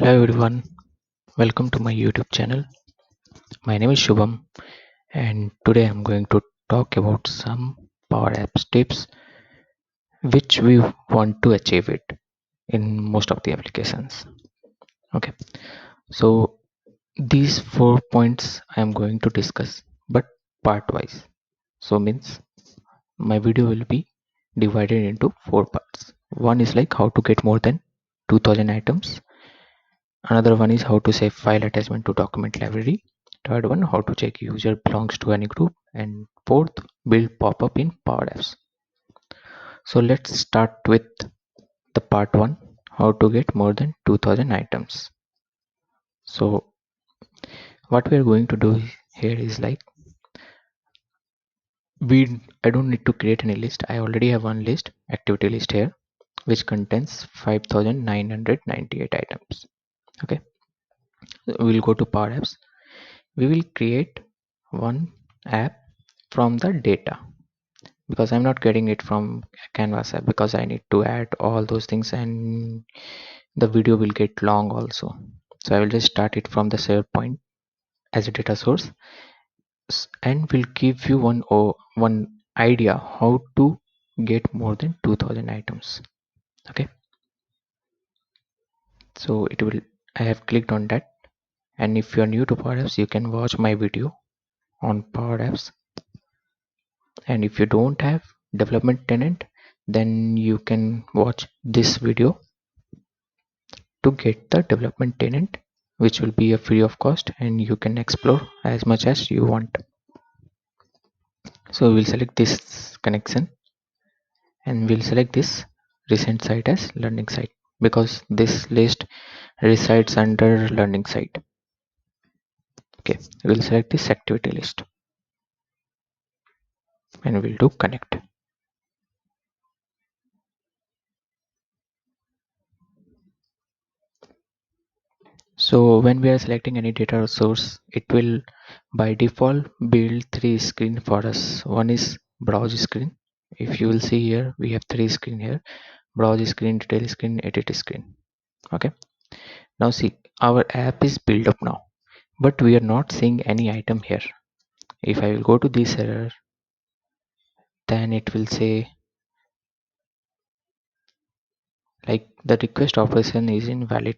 Hello everyone, welcome to my YouTube channel. My name is Shubham and today I'm going to talk about some PowerApps tips which we want to achieve it in most of the applications. Okay, so these 4 points I'm going to discuss but part wise. So means my video will be divided into 4 parts. One is like how to get more than 2000 items. Another one is how to save file attachment to document library. Third one, how to check user belongs to any group. And fourth, build pop-up in Power Apps. So let's start with the part one, how to get more than 2000 items. So what we are going to do here is like I don't need to create any list. I already have one list, activity list here, which contains 5998 items. Okay, we'll go to Power Apps. We will create one app from the data because I'm not getting it from Canvas app because I need to add all those things and the video will get long also. So I will just start it from the save point as a data source and will give you one idea how to get more than 2000 items. Okay, so it will I have clicked on that, and if you are new to Power Apps you can watch my video on Power Apps, and if you don't have development tenant then you can watch this video to get the development tenant, which will be a free of cost and you can explore as much as you want. So we'll select this connection and we'll select this recent site as learning site because this list resides under learning site. Okay, we'll select this activity list and we'll do connect. So when we are selecting any data source, it will by default build three screen for us. One is browse screen. If you will see here, we have three screen here: browse screen, detail screen, edit screen. Okay. Now see, our app is built up now, but we are not seeing any item here. If I will go to this error, then it will say like the request operation is invalid.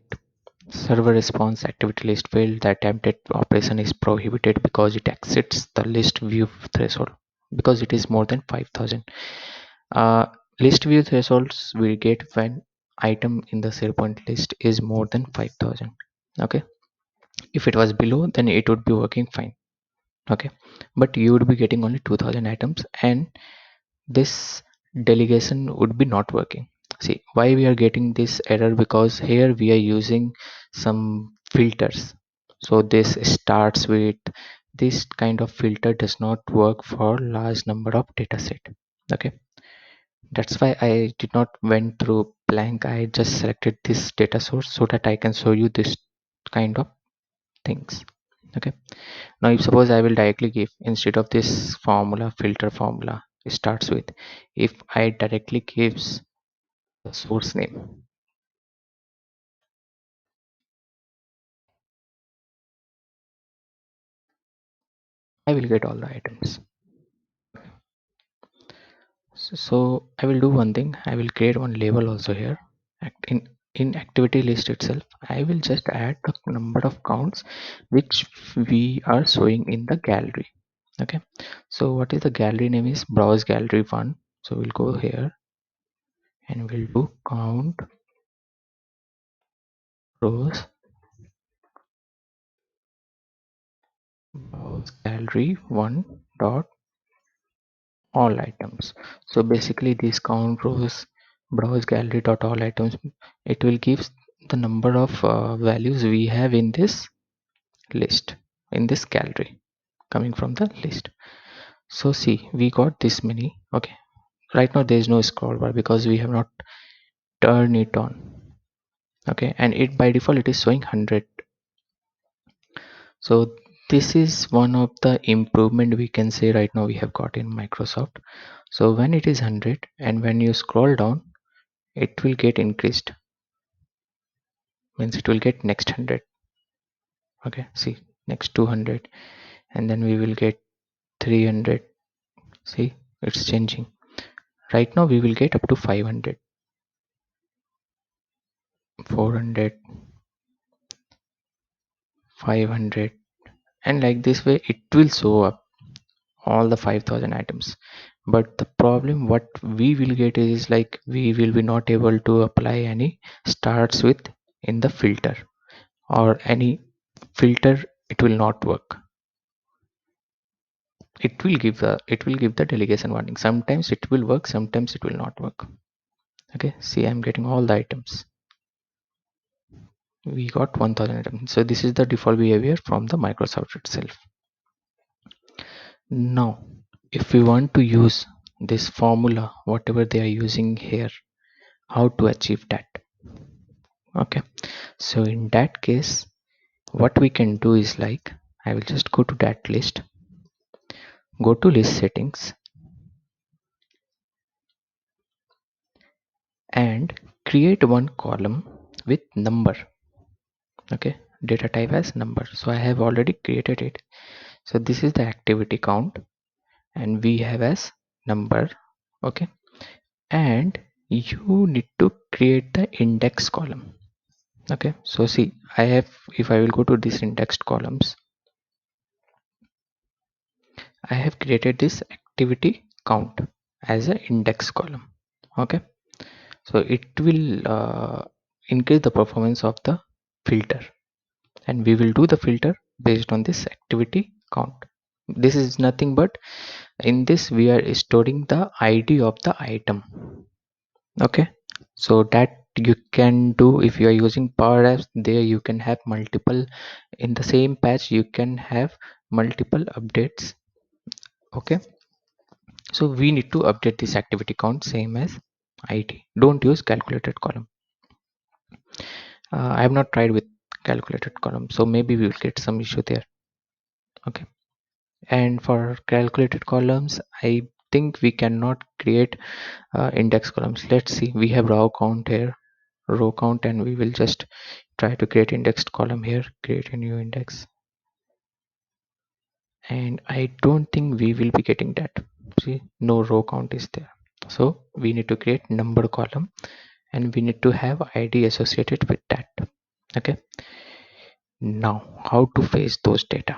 Server response activity list failed. The attempted operation is prohibited because it exceeds the list view threshold because it is more than 5000. Uh, List view thresholds we get when item in the SharePoint list is more than 5000. Okay, if it was below then it would be working fine. Okay, but you would be getting only 2000 items and this delegation would be not working. See why we are getting this error, because here we are using some filters. So this starts with this kind of filter does not work for large number of data set. Okay, that's why I did not went through blank. I just selected this data source so that I can show you this kind of things. Okay, now if suppose I will directly give, instead of this formula filter formula starts with, if I directly gives the source name, I will get all the items. So I will do one thing, I will create one label also here. In activity list itself I will just add the number of counts which we are showing in the gallery. Okay, so what is the gallery name is browse gallery 1. So we'll go here and we'll do count rows browse gallery 1 dot all items. So basically this count rows browse gallery dot all items, it will give the number of values we have in this list, in this gallery coming from the list. So see, we got this many. Okay, right now there is no scroll bar because we have not turned it on. Okay, and it by default it is showing 100. So this is one of the improvement we can say right now we have got in Microsoft. So when it is 100 and when you scroll down it will get increased. means it will get next 100. Okay, see, next 200, and then we will get 300. See, it's changing. Right now we will get up to 500, 400, 500, and like this way it will show up all the 5000 items. But the problem what we will get is like we will be not able to apply any starts with in the filter, or any filter, it will not work. It will give the delegation warning. Sometimes it will work, sometimes it will not work. Okay, see, I'm getting all the items. We got 1000 items. So this is the default behavior from the Microsoft itself. Now if we want to use this formula whatever they are using here, how to achieve that? Okay, so in that case what we can do is like, I will just go to that list, go to list settings, and create one column with number. Okay, data type as number. So I have already created it. So this is the activity count, and we have as number. Okay, and you need to create the index column. Okay, so see, I have, if I will go to this indexed columns, I have created this activity count as an index column. Okay, so it will increase the performance of the filter, and we will do the filter based on this activity count. This is nothing but, in this we are storing the id of the item. Okay, so that you can do if you are using PowerApps. There you can have multiple, in the same patch you can have multiple updates. Okay, so we need to update this activity count same as id. Don't use calculated column. I have not tried with calculated column, so maybe we will get some issue there. Okay, and for calculated columns I think we cannot create index columns. Let's see, we have raw count here, row count, and we will just try to create indexed column here, create a new index, and I don't think we will be getting that. See, no row count is there. So we need to create number column, and we need to have id associated with that. Okay, now how to fetch those data,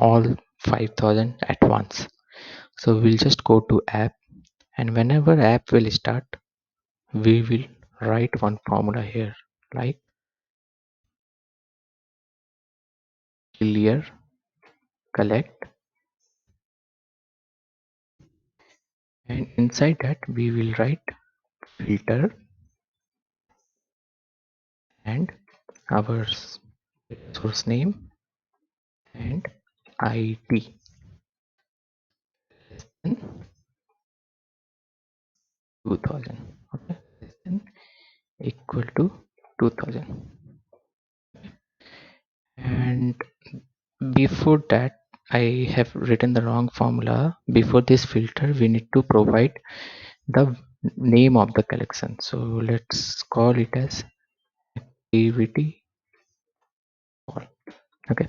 all 5000 at once? So we'll just go to app, and whenever app will start, we will write one formula here, like clear collect, and inside that we will write filter and our source name and id, and 2000. Okay, then equal to 2000. And before that I have written the wrong formula. Before this filter we need to provide the name of the collection, so let's call it as activity call. Okay,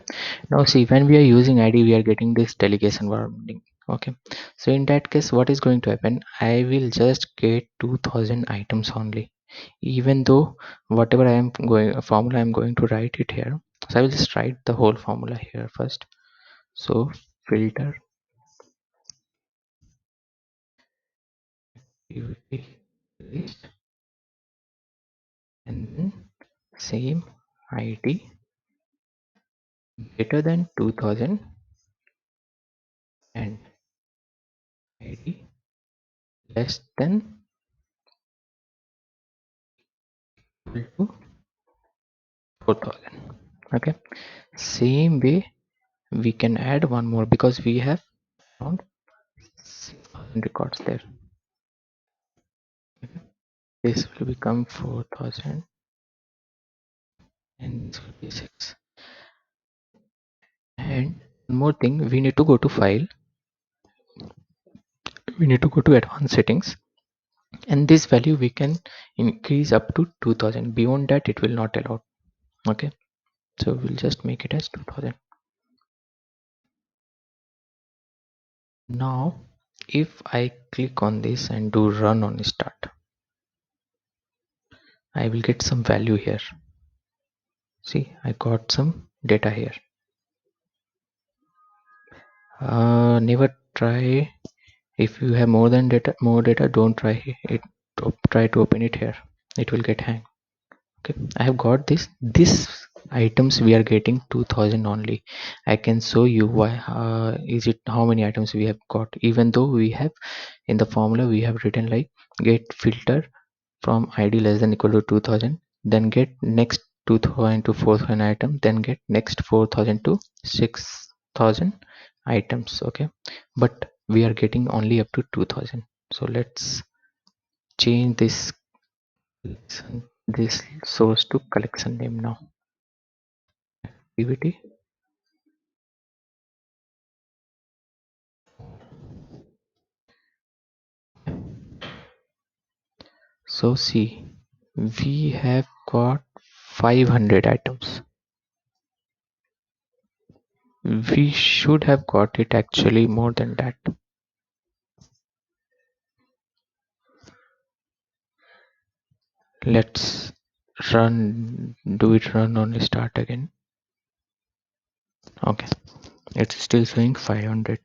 now see, when we are using id we are getting this delegation warning. Okay, so in that case what is going to happen, I will just get 2000 items only, even though whatever I am going formula I'm going to write it here. So I will just write the whole formula here first. So filter activity list, and then same id greater than 2000, and id less than equal to 4000. Okay, same way we can add one more, because we have around 6000 records there. This will become 4000, and this will be 6. And one more thing, we need to go to file, we need to go to advanced settings, and this value we can increase up to 2000. Beyond that it will not allow. Okay, so we'll just make it as 2000. Now if I click on this and do run on start, I will get some value here. See, I got some data here. Never try, if you have more data, don't try it. Try to open it here, it will get hang. Okay, I have got this items we are getting 2000 only. I can show you why. Is it how many items we have got, even though we have in the formula we have written like get filter from id less than equal to 2000, then get next 2000 to 4000 item, then get next 4000 to 6000 items. Okay, but we are getting only up to 2000. So let's change this source to collection name now. Activity. So see, we have got 500 items. We should have got it actually more than that. Let's do it run on start again. Okay, it's still showing 500.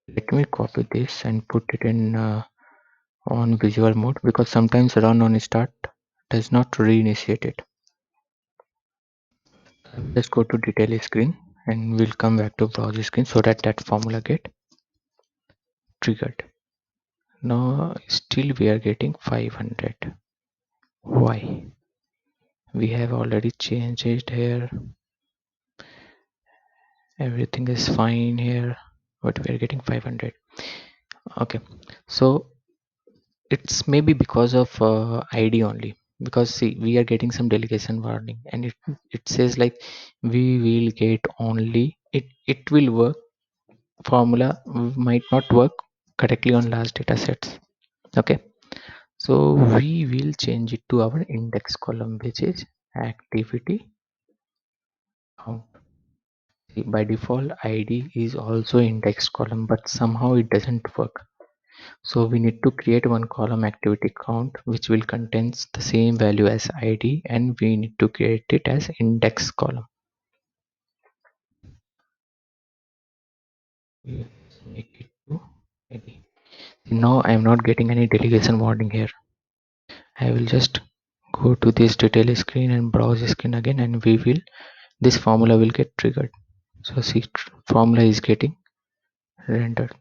Let me copy this and put it in on visual mode, because sometimes run on start does not reinitiate it. Let's go to detail screen and we'll come back to browse screen so that formula get triggered. Now still we are getting 500. Why? We have already changed it here, everything is fine here, but we are getting 500. Okay, so it's maybe because of id only, because see, we are getting some delegation warning and it says like we will get only it will work, formula might not work correctly on large data sets. Okay, so we will change it to our index column, which is activity count. See, by default id is also index column, but somehow it doesn't work. So we need to create one column activity count which will contains the same value as id, and we need to create it as index column. Let's make it to id. Now I am not getting any delegation warning here. I will just go to this detail screen and browse screen again, and this formula will get triggered. So see, formula is getting rendered.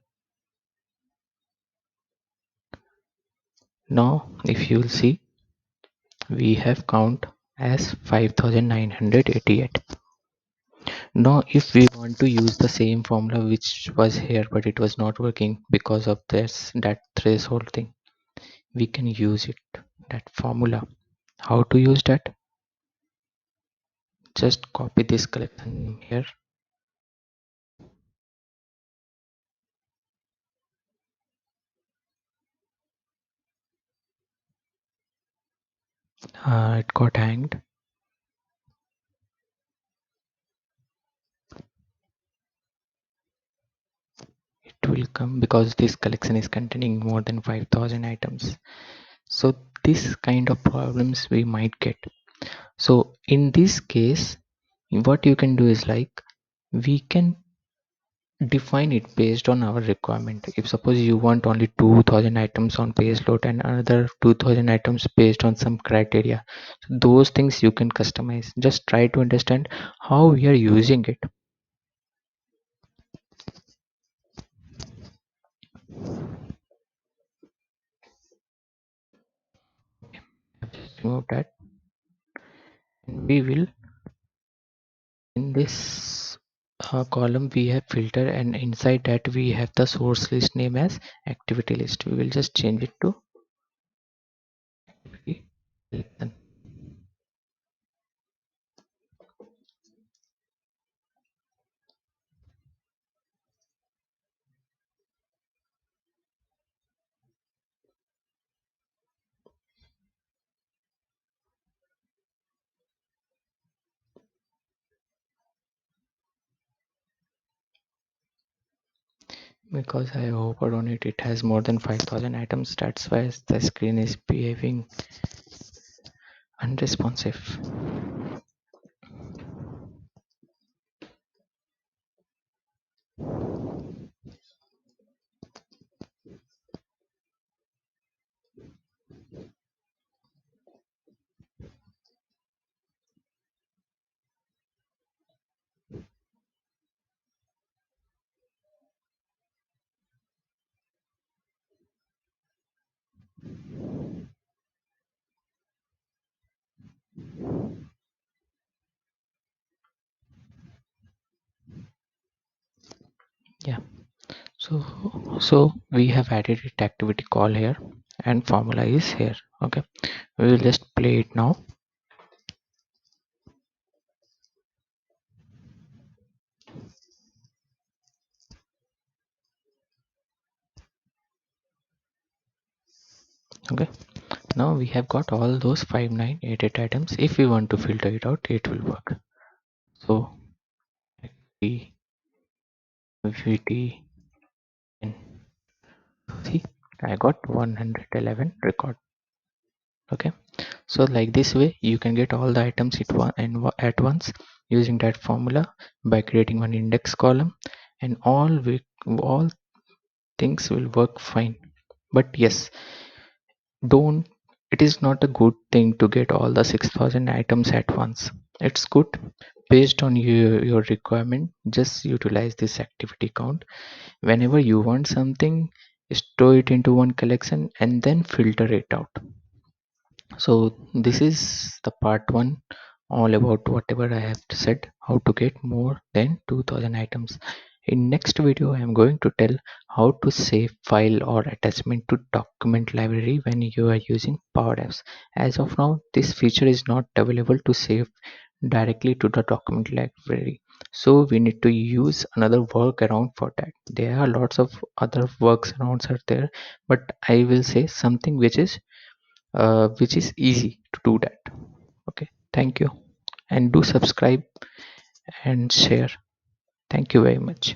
Now if you will see, we have count as 5988. Now if we want to use the same formula which was here but it was not working because of that threshold thing, we can use it, that formula. How to use that? Just copy this collection here. It got hanged. It will come because this collection is containing more than 5000 items. So this kind of problems we might get. So in this case, what you can do is like, we can define it based on our requirement. If suppose you want only 2000 items on page load and another 2000 items based on some criteria, so those things you can customize. Just try to understand how we are using it. Remove that, and we will, in this column we have filter, and inside that we have the source list name as activity list. We will just change it to activity list. Because I opened on it, it has more than 5,000 items. That's why the screen is behaving unresponsive. Yeah. So we have added it activity call here and formula is here. Okay. We will just play it now. Okay. Now we have got all those 5988 items. If we want to filter it out, it will work. So T VT and see, I got 111 record. Okay. So like this way you can get all the items at once using that formula by creating one index column, and all things will work fine. But yes, don't it is not a good thing to get all the 6,000 items at once. It's good based on your requirement. Just utilize this activity count. Whenever you want something, store it into one collection and then filter it out. So this is the part one, all about whatever I have said, how to get more than 2000 items. In next video I am going to tell how to save file or attachment to document library when you are using PowerApps. As of now, this feature is not available to save directly to the document library, so we need to use another workaround for that. There are lots of other workarounds are there, but I will say something which is easy to do that. Okay, thank you, and do subscribe and share. Thank you very much.